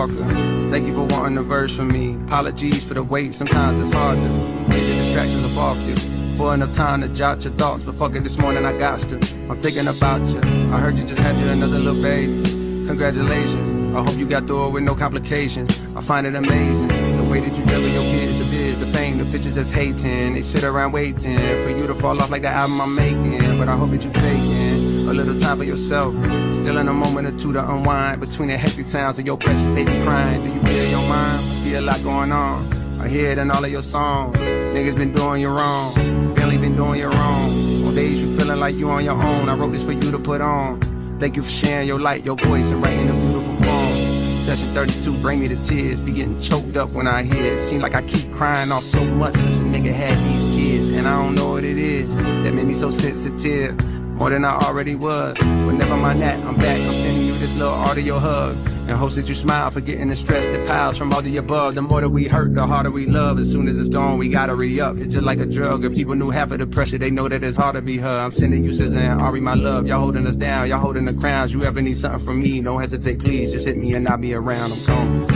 Walker, thank you for wanting a verse from me. Apologies for the wait, sometimes it's hard to get the distractions up off you. For enough time to jot your thoughts, but fuck it, this morning I got to. I'm thinking about you. I heard you just had you another little baby. Congratulations, I hope you got through it with no complications. I find it amazing, the way that you juggle your kids, the biz, the fame, the pictures that's hating. They sit around waiting for you to fall off like the album I'm making. But I hope that you taking a little time for yourself. Still in a moment or two to unwind between the hectic sounds of your precious baby crying. Do you clear your mind? Must be a lot going on. I hear it in all of your songs. Niggas been doing you wrong, barely been doing you wrong. On days you feeling like you on your own, I wrote this for you to put on. Thank you for sharing your light, your voice, and writing a beautiful poem. Session 32 bring me to tears, be getting choked up when I hear it. Seem like I keep crying off so much since a nigga had these kids. And I don't know what it is that made me so sensitive, more than I already was. But never mind that, I'm back, I'm sending you this little audio hug. And hopes that you smile, forgetting the stress that piles from all the above. The more that we hurt, the harder we love. As soon as it's gone, we gotta re-up. It's just like a drug. If people knew half of the pressure, they know that it's hard to be her. I'm sending you SZA and Ari, my love. Y'all holding us down, y'all holding the crowns. You ever need something from me, don't hesitate, please. Just hit me and I'll be around, I'm gone.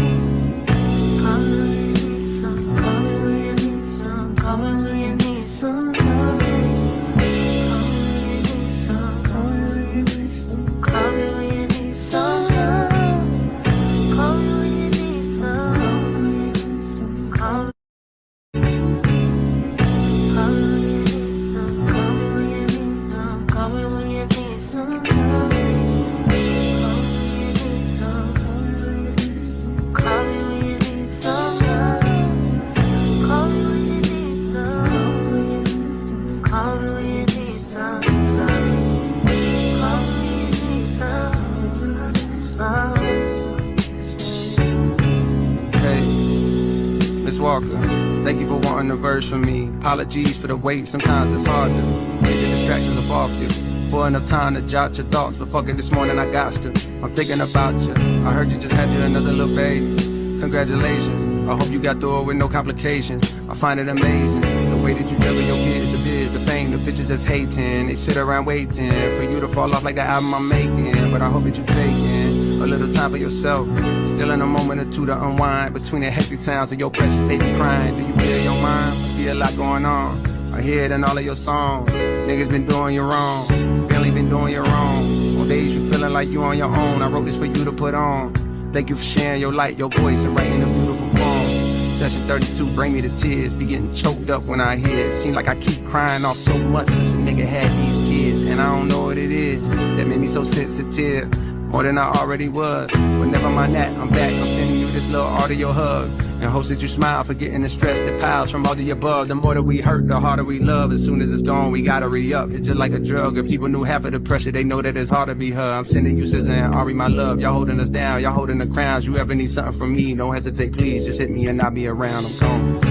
Walker, thank you for wanting a verse from me. Apologies for the wait, sometimes it's hard to get the distractions up off you. For enough time to jot your thoughts, but fuck it, this morning I got to. I'm thinking about you. I heard you just had you another little baby. Congratulations, I hope you got through it with no complications. I find it amazing, the way that you juggle your kids, the biz, the fame, the pictures that's hating. They sit around waiting for you to fall off like the album I'm making. But I hope that you taking a little time for yourself. Still in a moment or two to unwind between the hectic sounds of your precious baby crying. Do you clear your mind? Must be a lot going on. I hear it in all of your songs. Niggas been doing you wrong, barely been doing you wrong. On days you feeling like you on your own, I wrote this for you to put on. Thank you for sharing your light, your voice, and writing a beautiful poem. Session 32 bring me to tears, be getting choked up when I hear it. Seem like I keep crying off so much since a nigga had these kids. And I don't know what it is that made me so sensitive, more than I already was. But never mind that, I'm back, I'm sending you this little audio hug. And hopes that you smile, forgetting the stress that piles from all the above. The more that we hurt, the harder we love. As soon as it's gone, we gotta re-up. It's just like a drug. If people knew half of the pressure, they know that it's hard to be her. I'm sending you SZA and Ari, my love. Y'all holding us down, y'all holding the crowns. You ever need something from me, don't hesitate, please. Just hit me and I'll be around, I'm gone.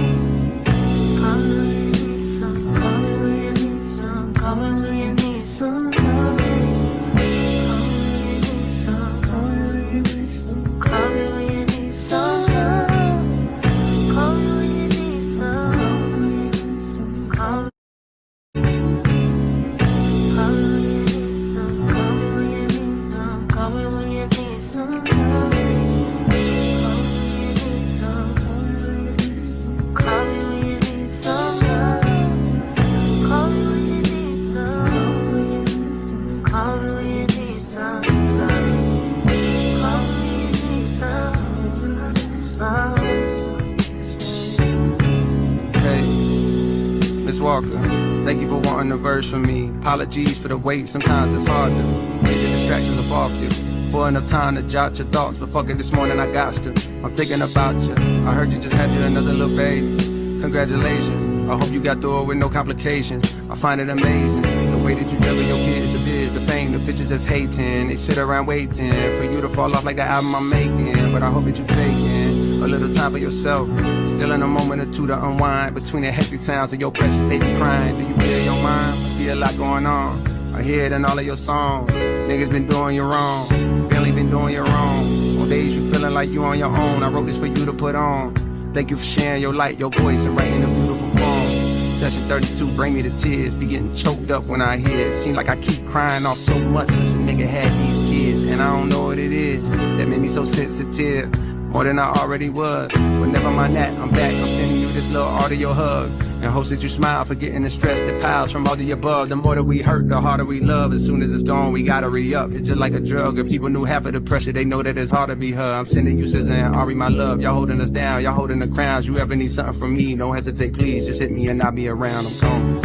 Walker, thank you for wanting a verse from me. Apologies for the wait, sometimes it's hard to get the distractions up off you. For enough time to jot your thoughts, but fuck it, this morning I got to. I'm thinking about you. I heard you just had you another little baby. Congratulations, I hope you got through it with no complications. I find it amazing, the way that you juggle your kids, the biz, the fame, the pictures that's hating. They sit around waiting for you to fall off like the album I'm making. But I hope that you taking a little time for yourself. Still in a moment or two to unwind between the hectic sounds of your precious baby crying. Do you clear your mind? Must be a lot going on. I hear it in all of your songs. Niggas been doing you wrong, barely been doing you wrong. On days you feeling like you on your own, I wrote this for you to put on. Thank you for sharing your light, your voice, and writing a beautiful poem. Session 32 bring me to tears, be getting choked up when I hear it. Seem like I keep crying off so much since a nigga had these kids. And I don't know what it is that made me so sensitive, more than I already was. Whenever my nat, I'm back, I'm sending you this little audio hug. And hopes that you smile, forgetting the stress that piles from all the above. The more that we hurt, the harder we love. As soon as it's gone, we gotta re-up. It's just like a drug. If people knew half of the pressure, they know that it's hard to be her. I'm sending you SZA and Ari, my love. Y'all holding us down, y'all holding the crowns. You ever need something from me, don't hesitate, please. Just hit me and I'll be around. I'm gone.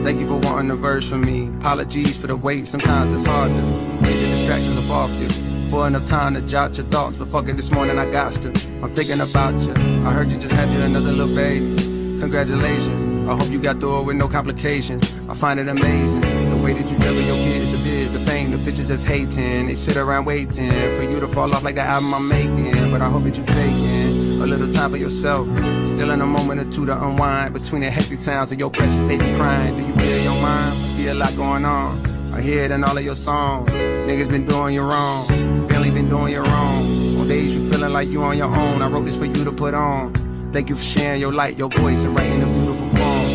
Thank you for wanting a verse from me. Apologies for the wait, sometimes it's hard to get the distractions up off you. For enough time to jot your thoughts, but fuck it, this morning I got to. I'm thinking about you. I heard you just had you another little baby. Congratulations. I hope you got through it with no complications. I find it amazing the way that you juggle your kids, the biz, the fame, the bitches that's hating. They sit around waiting for you to fall off like the album I'm making. But I hope that you taking a little time for yourself. Still in a moment or two to unwind between the hectic sounds of your precious baby crying. Do you feel your mind? Must be a lot going on. I hear it in all of your songs. Niggas been doing you wrong. Barely been doing you wrong. On days you feeling like you on your own. I wrote this for you to put on. Thank you for sharing your light, your voice, and writing a beautiful poem.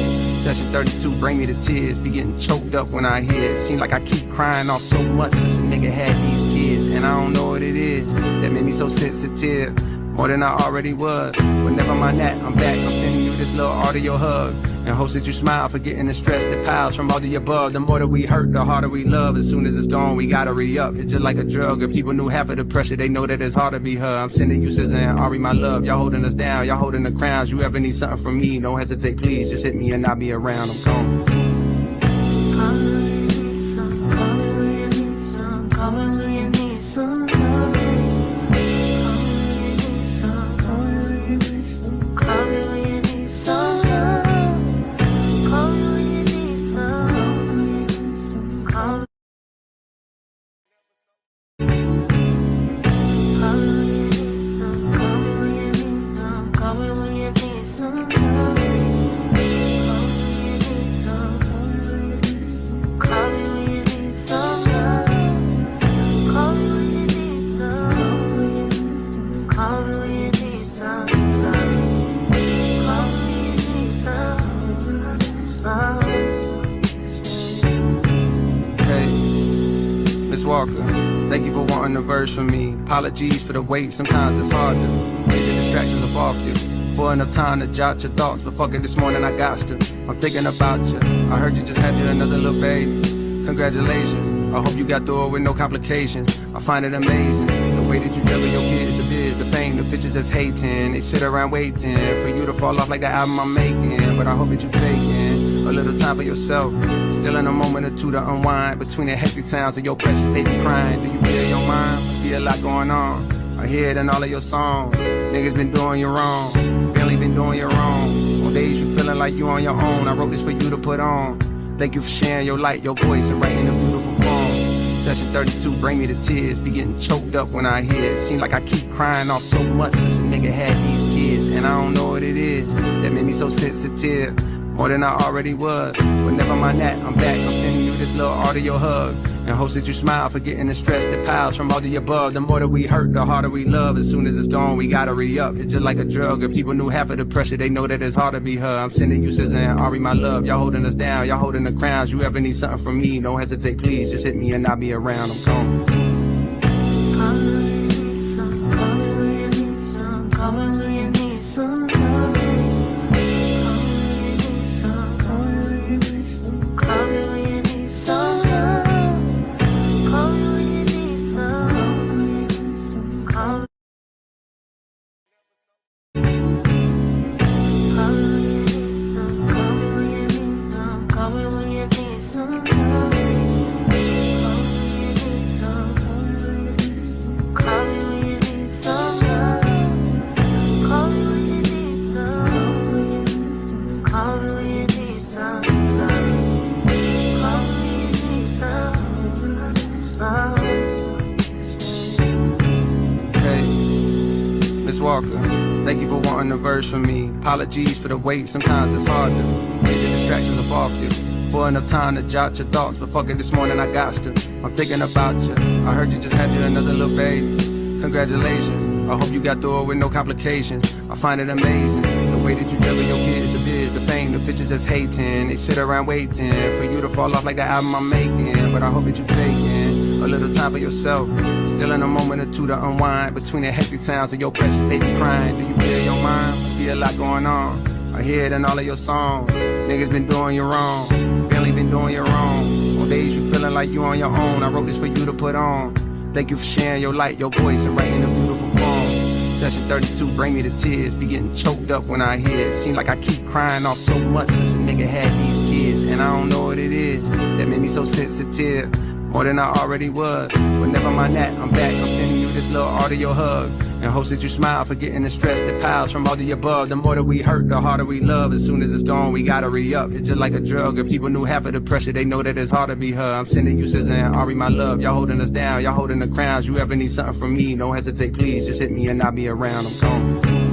Session 32, bring me to tears. Be getting choked up when I hear it. Seem like I keep crying off so much since a nigga had these kids. And I don't know what it is that made me so sensitive. More than I already was. Whenever my nat, I'm back, I'm sending you this little audio hug. And hopes that you smile, forgetting the stress that piles from all the above. The more that we hurt, the harder we love. As soon as it's gone, we gotta re-up. It's just like a drug. If people knew half of the pressure, they know that it's hard to be her. I'm sending you SZA and Ari, my love. Y'all holding us down, y'all holding the crowns. You ever need something from me, don't hesitate, please. Just hit me and I'll be around. I'm gone. Thank you for wanting a verse from me. Apologies for the wait, sometimes it's hard to get the distractions up off you. For enough time to jot your thoughts, but fuck it, this morning I got to. I'm thinking about you. I heard you just had you another little baby. Congratulations. I hope you got through it with no complications. I find it amazing the way that you juggle your kids, the biz, the fame, the bitches that's hating. They sit around waiting for you to fall off like the album I'm making. But I hope that you taking a little time for yourself. Still in a moment or two to unwind between the hectic sounds of your precious baby crying. Do you feel your mind? Must be a lot going on. I hear it in all of your songs. Niggas been doing you wrong. Barely been doing you wrong. On days you feeling like you on your own. I wrote this for you to put on. Thank you for sharing your light, your voice, and writing a beautiful poem. Session 32, bring me to tears. Be getting choked up when I hear it. Seem like I keep crying off so much since a nigga had these kids. And I don't know what it is that made me so sensitive. More than I already was. Whenever my nat, I'm back, I'm sending you this little audio hug. And hopes that you smile, forgetting the stress that piles from all the above. The more that we hurt, the harder we love. As soon as it's gone, we gotta re-up. It's just like a drug. If people knew half of the pressure, they know that it's hard to be her. I'm sending you SZA and Ari, my love. Y'all holding us down, y'all holding the crowns. You ever need something from me, don't hesitate, please. Just hit me and I'll be around. I'm gone. Miss Walker, thank you for wanting a verse from me. Apologies for the wait, sometimes it's hard to get the distractions up off you. For enough time to jot your thoughts, but fuck it, this morning I got to. I'm thinking about you. I heard you just had you another little baby. Congratulations. I hope you got through it with no complications. I find it amazing the way that you juggle your kids, the biz, the fame, the bitches that's hating. They sit around waiting for you to fall off like the album I'm making. But I hope that you taking a little time for yourself. Still in a moment or two to unwind between the hectic sounds of your precious baby crying. Do you clear your mind? Must be a lot going on. I hear it in all of your songs. Niggas been doing you wrong. Barely been doing you wrong. On days you feeling like you on your own. I wrote this for you to put on. Thank you for sharing your light, your voice, and writing a beautiful poem. Session 32 bring me to tears. Be getting choked up when I hear it. Seem like I keep crying off so much since a nigga had these kids. And I don't know what it is that made me so sensitive. More than I already was. But never mind that, I'm back. I'm sending you this little audio hug. And hopes that you smile, forgetting the stress that piles from all the above. The more that we hurt, the harder we love. As soon as it's gone, we gotta re-up. It's just like a drug. If people knew half of the pressure, they know that it's hard to be her. I'm sending you SZA and Ari, my love. Y'all holding us down, y'all holding the crowns. You ever need something from me, don't hesitate, please. Just hit me and I'll be around. I'm gone.